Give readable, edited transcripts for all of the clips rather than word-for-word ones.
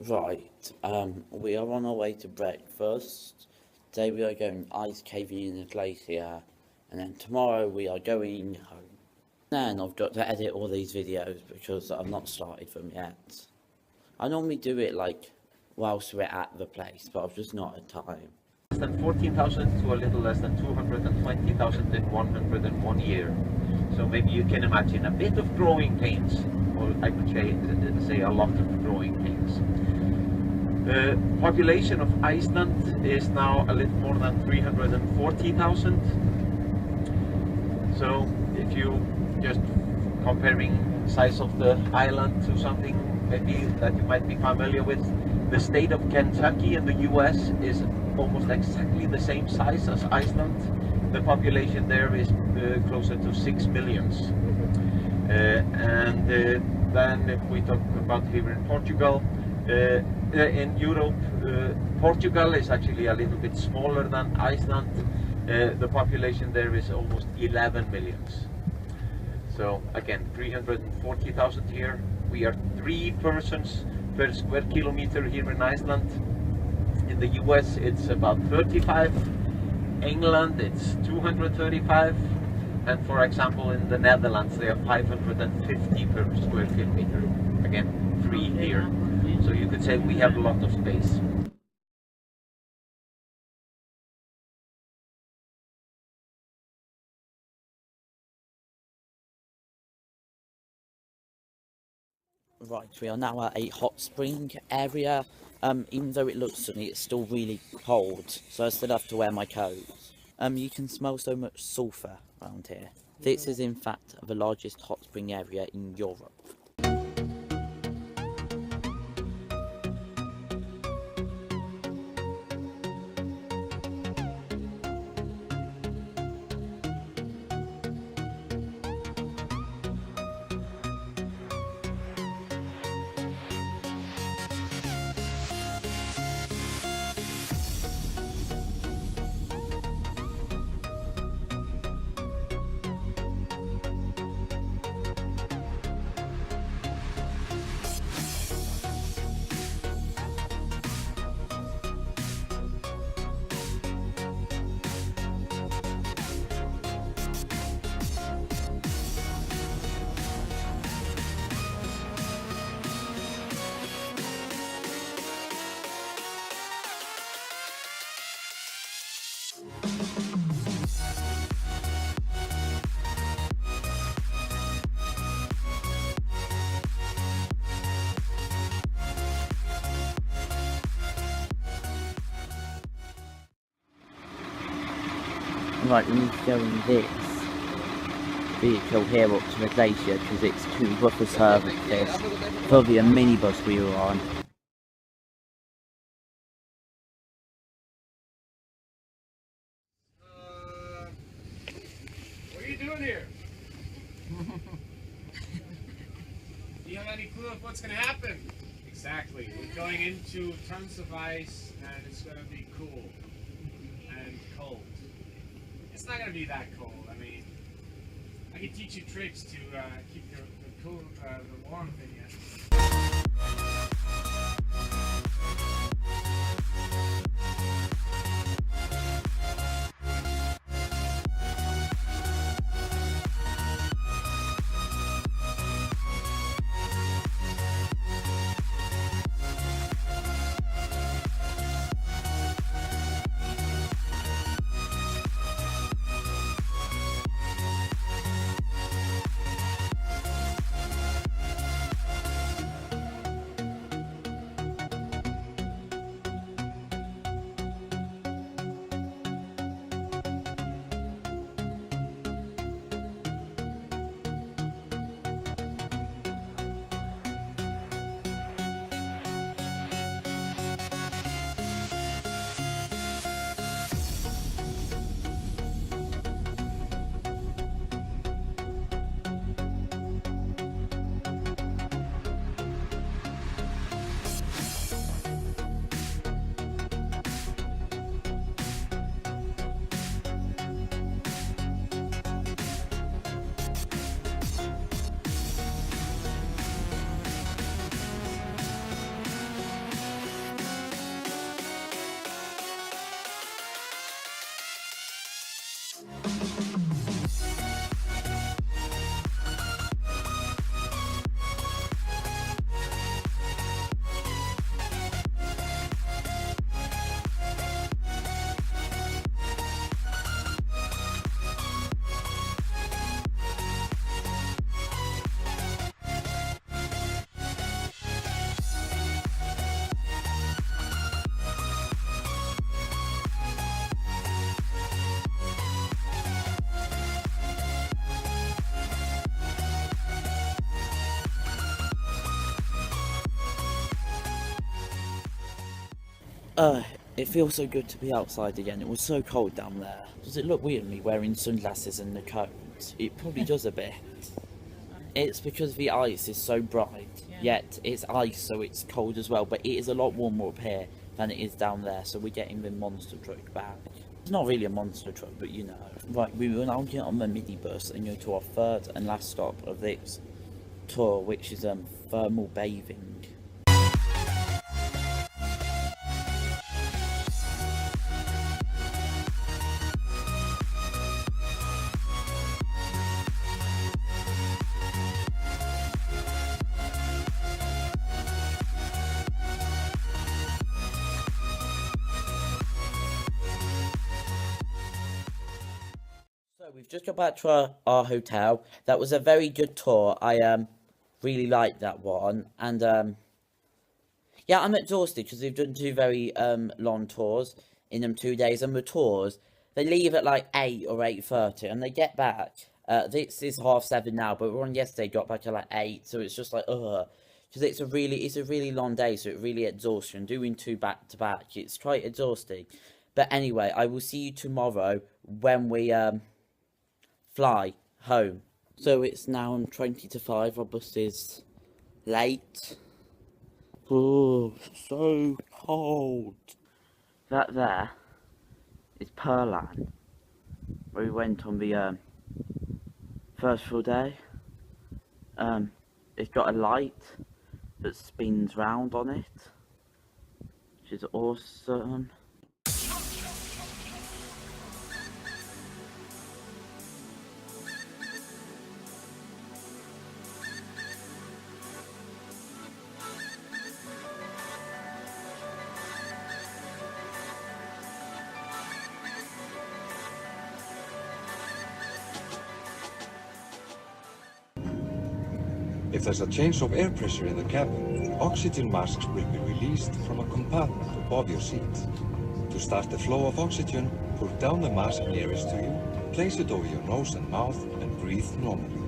Right, we are on our way to breakfast. Today we are going ice caving in the glacier, and then tomorrow we are going home. Then I've got to edit all these videos because I've not started them yet. I normally do it like whilst we're at the place, but I've just not had time. Less than 14,000 to a little less than 220,000 in 101 year. So maybe you can imagine a bit of growing pains, or I could say a lot of growing pains. The population of Iceland is now a little more than 340,000. So if you just comparing size of the island to something maybe that you might be familiar with, the state of Kentucky in the US is almost exactly the same size as Iceland. The population there is closer to 6 millions. Then if we talk about here in Portugal, in Europe, Portugal is actually a little bit smaller than Iceland. The population there is almost 11 millions. So again, 340,000 here. We are 3 persons per square kilometer here in Iceland. In the US it's about 35. England it's 235. And for example in the Netherlands they are 550 per square kilometer. Again, 3 here. So you could say we have a lot of space. Right, we are now at a hot spring area. Even though it looks sunny, it's still really cold, so I still have to wear my coat. You can smell so much sulphur around here. This is in fact the largest hot spring area in Europe. Right, we need to go in this vehicle here up to the glacier because it's too rough a surface for the minibus we were on. What are you doing here? Do you have any clue of what's going to happen? Exactly. We're going into tons of ice and it's going to be cool and cold. It's not going to be that cold. I mean, I can teach you tricks to keep the warmth in you. It feels so good to be outside again. It was so cold down there. Does it look weird me wearing sunglasses and the coat? It probably does a bit. It's because the ice is so bright, yet it's ice, so it's cold as well, but it is a lot warmer up here than it is down there, so we're getting the monster truck back. It's not really a monster truck, but you know. Right, we will now get on the minibus and go to our third and last stop of this tour, which is thermal bathing. So we've just got back to our hotel. That was a very good tour. I really liked that one, and yeah, I'm exhausted because we've done two very long tours in them 2 days, and the tours they leave at like 8 or 8:30, and they get back. This is 7:30 now, but we're on yesterday. Got back at like 8, so it's just like because it's a really long day, so it really exhausting. Doing two back to back, it's quite exhausting. But anyway, I will see you tomorrow when we fly home. So it's now 20 to 5. Our bus is late. Oh, so cold. That there is Pearland, where we went on the first full day. It's got a light that spins round on it, which is awesome. If there's a change of air pressure in the cabin, oxygen masks will be released from a compartment above your seat. To start the flow of oxygen, pull down the mask nearest to you, place it over your nose and mouth, and breathe normally.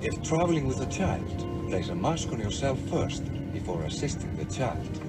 If traveling with a child, place a mask on yourself first before assisting the child.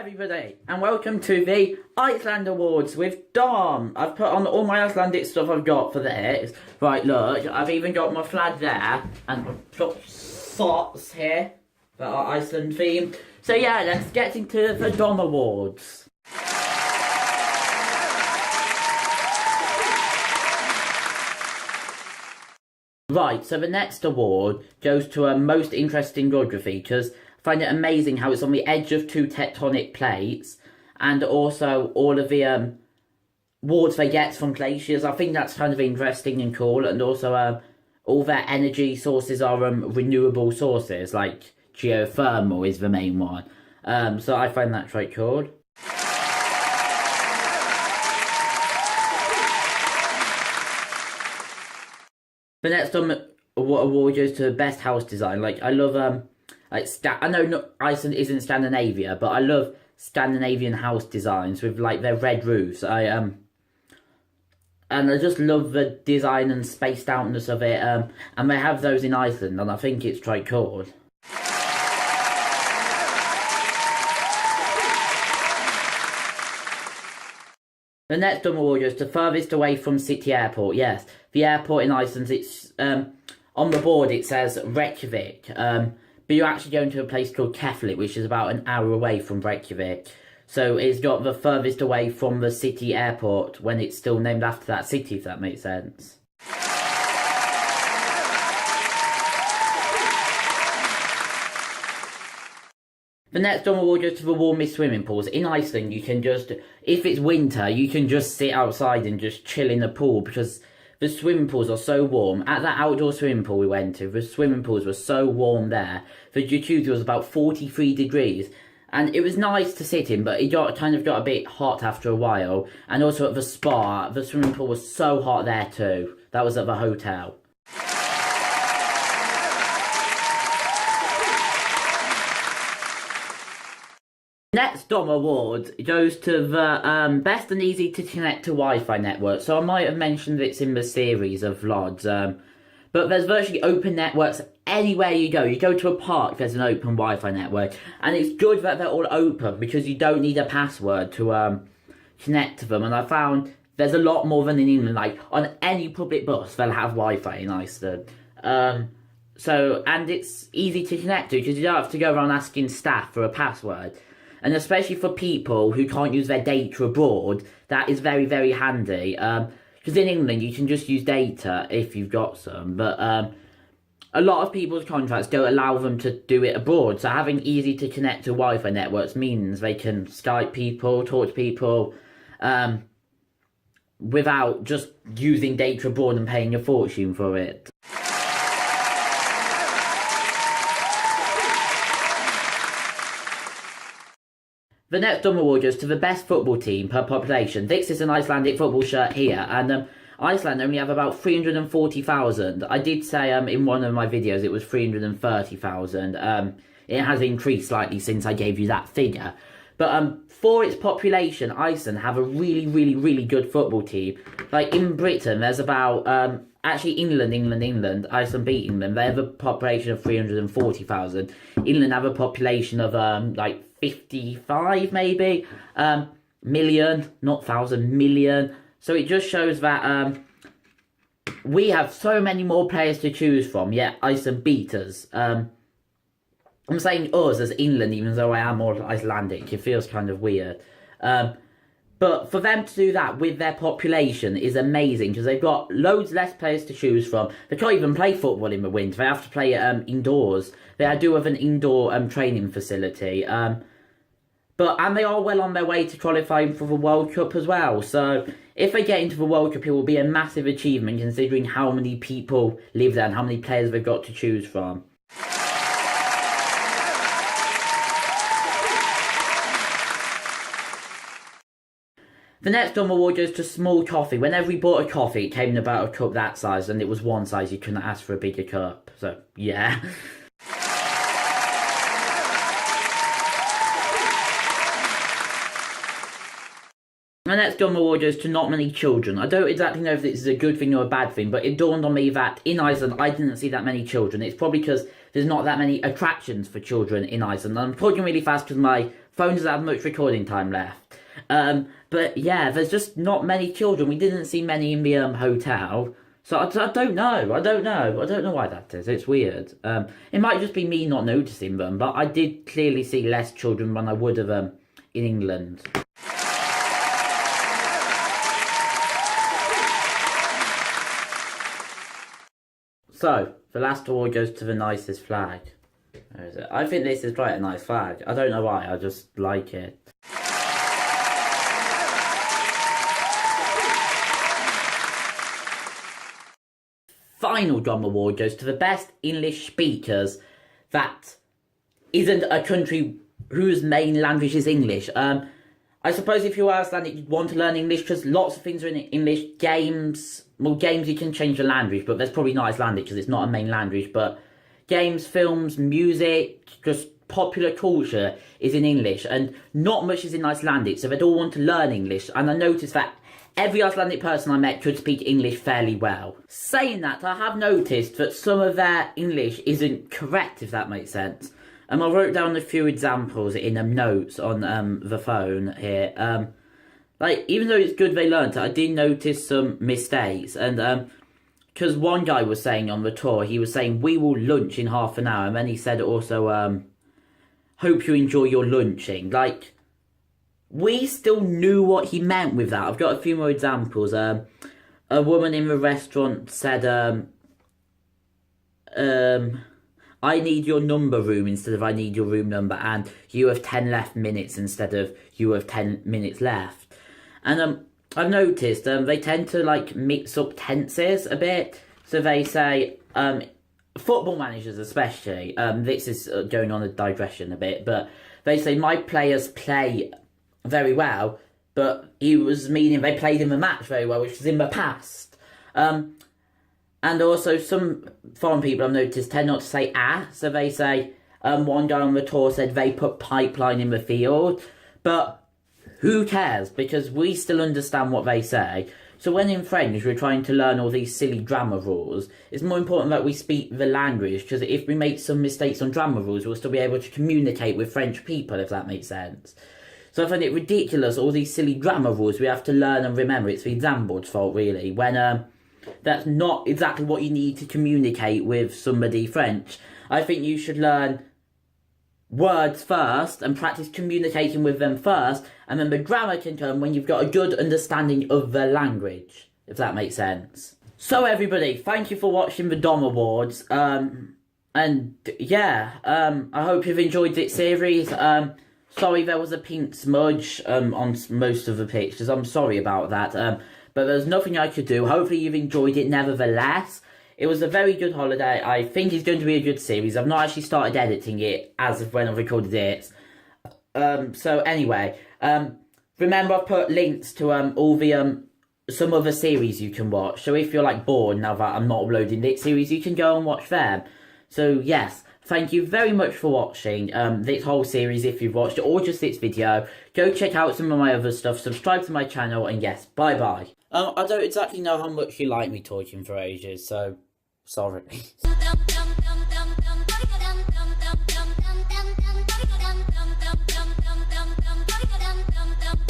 everybody, and welcome to the Iceland Awards with Dom. I've put on all my Icelandic stuff I've got for this. Right, look, I've even got my flag there, and I've got socks here that are Iceland themed. So yeah, let's get into the Dom Awards. Right, so the next award goes to a most interesting geography, because I find it amazing how it's on the edge of two tectonic plates, and also all of the awards they get from glaciers. I think that's kind of interesting and cool, and also all their energy sources are renewable sources, like geothermal is the main one. So I find that quite cool. The next award goes to best house design. Like, I love I know Iceland isn't Scandinavia, but I love Scandinavian house designs with like their red roofs. And I just love the design and spaced outness of it. And they have those in Iceland, and I think it's quite cool. The next award goes to furthest away from city airport. Yes, the airport in Iceland, it's on the board it says Reykjavik, but you're actually going to a place called Keflavik, which is about an hour away from Reykjavik. So it's got the furthest away from the city airport when it's still named after that city, if that makes sense. The next award goes to the warmest swimming pools. In Iceland, you can just, if it's winter, you can just sit outside and just chill in the pool, because the swimming pools are so warm. At that outdoor swimming pool we went to, the swimming pools were so warm there. The jacuzzi was about 43 degrees. And it was nice to sit in, but it kind of got a bit hot after a while. And also at the spa, the swimming pool was so hot there too. That was at the hotel. Next Dom Award goes to the best and easy to connect to Wi-Fi network. So I might have mentioned this in the series of vlogs, but there's virtually open networks anywhere you go. You go to a park, there's an open Wi-Fi network, and it's good that they're all open because you don't need a password to connect to them. And I found there's a lot more than in England. Like on any public bus, they'll have Wi-Fi in Iceland. And it's easy to connect to because you don't have to go around asking staff for a password. And especially for people who can't use their data abroad, that is very, very handy. Because in England, you can just use data if you've got some. But a lot of people's contracts don't allow them to do it abroad. So having easy to connect to Wi-Fi networks means they can Skype people, talk to people, without just using data abroad and paying a fortune for it. The next Dom Award goes to the best football team per population. This is an Icelandic football shirt here, and Iceland only have about 340,000. I did say in one of my videos it was 330,000. It has increased slightly since I gave you that figure. But for its population, Iceland have a really, really, really good football team. Like in Britain, there's about, actually England, Iceland beat England. They have a population of 340,000. England have a population of like 55 maybe million, not thousand, million. So it just shows that we have so many more players to choose from, yet Iceland beat us. I'm saying us as England, even though I am more Icelandic. It feels kind of weird. But for them to do that with their population is amazing, because they've got loads less players to choose from. They can't even play football in the winter. They have to play it indoors. They do have an indoor training facility. And they are well on their way to qualifying for the World Cup as well. So if they get into the World Cup, it will be a massive achievement considering how many people live there and how many players they've got to choose from. The next Dom Award goes to small coffee. Whenever we bought a coffee, it came in about a cup that size, and it was one size. You couldn't ask for a bigger cup. So, yeah. The next Dom Award goes to not many children. I don't exactly know if this is a good thing or a bad thing, but it dawned on me that in Iceland, I didn't see that many children. It's probably because there's not that many attractions for children in Iceland. I'm talking really fast because my phone doesn't have much recording time left. But yeah, there's just not many children. We didn't see many in the hotel. So I don't know. I don't know why that is. It's weird. It might just be me not noticing them, but I did clearly see less children than I would have in England. So, the last award goes to the nicest flag. Where is it? I think this is quite a nice flag. I don't know why, I just like it. Final drum award goes to the best English speakers that isn't a country whose main language is English. I suppose if you're Icelandic, you'd want to learn English because lots of things are in English. Games you can change the language, but there's probably not Icelandic because it's not a main language. But games, films, music, just popular culture is in English, and not much is in Icelandic, so they'd all want to learn English. And I noticed that every Icelandic person I met could speak English fairly well. Saying that, I have noticed that some of their English isn't correct, if that makes sense. I wrote down a few examples in notes on the phone here. Like, even though it's good they learnt it, I did notice some mistakes. And because one guy was saying on the tour, he was saying, "We will lunch in half an hour." And then he said also, "Hope you enjoy your lunching." Like, we still knew what he meant with that. I've got a few more examples. A woman in the restaurant said, "I need your number room" instead of "I need your room number," and "you have 10 left minutes" instead of "you have 10 minutes left." And I've noticed they tend to like mix up tenses a bit. So they say, football managers especially, this is going on a digression a bit, but they say, "My players play very well," but he was meaning they played in the match very well, which was in the past. And also some foreign people I've noticed tend not to say so they say, one guy on the tour said they put pipeline in the field, but who cares, because we still understand what they say. So when in French we're trying to learn all these silly grammar rules, it's more important that we speak the language, because if we make some mistakes on grammar rules, we'll still be able to communicate with French people, if that makes sense. So I find it ridiculous, all these silly grammar rules we have to learn and remember. It's the exam board's fault, really, when that's not exactly what you need to communicate with somebody French. I think you should learn words first and practice communicating with them first, and then the grammar can come when you've got a good understanding of the language, if that makes sense. So everybody, thank you for watching the Dom Awards, and yeah, I hope you've enjoyed this series. Sorry there was a pink smudge on most of the pictures, I'm sorry about that, but there's nothing I could do. Hopefully you've enjoyed it nevertheless. It was a very good holiday. I think it's going to be a good series. I've not actually started editing it as of when I've recorded it. So anyway, remember I've put links to all the some other series you can watch. So if you're like bored now that I'm not uploading this series, you can go and watch them. So yes, thank you very much for watching this whole series if you've watched it, or just this video. Go check out some of my other stuff, subscribe to my channel, and yes, bye bye. I don't exactly know how much you like me talking for ages, so sorry. Dum dum dum dum dum dum dum dum dum dum dum dum dum dum dum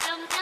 dum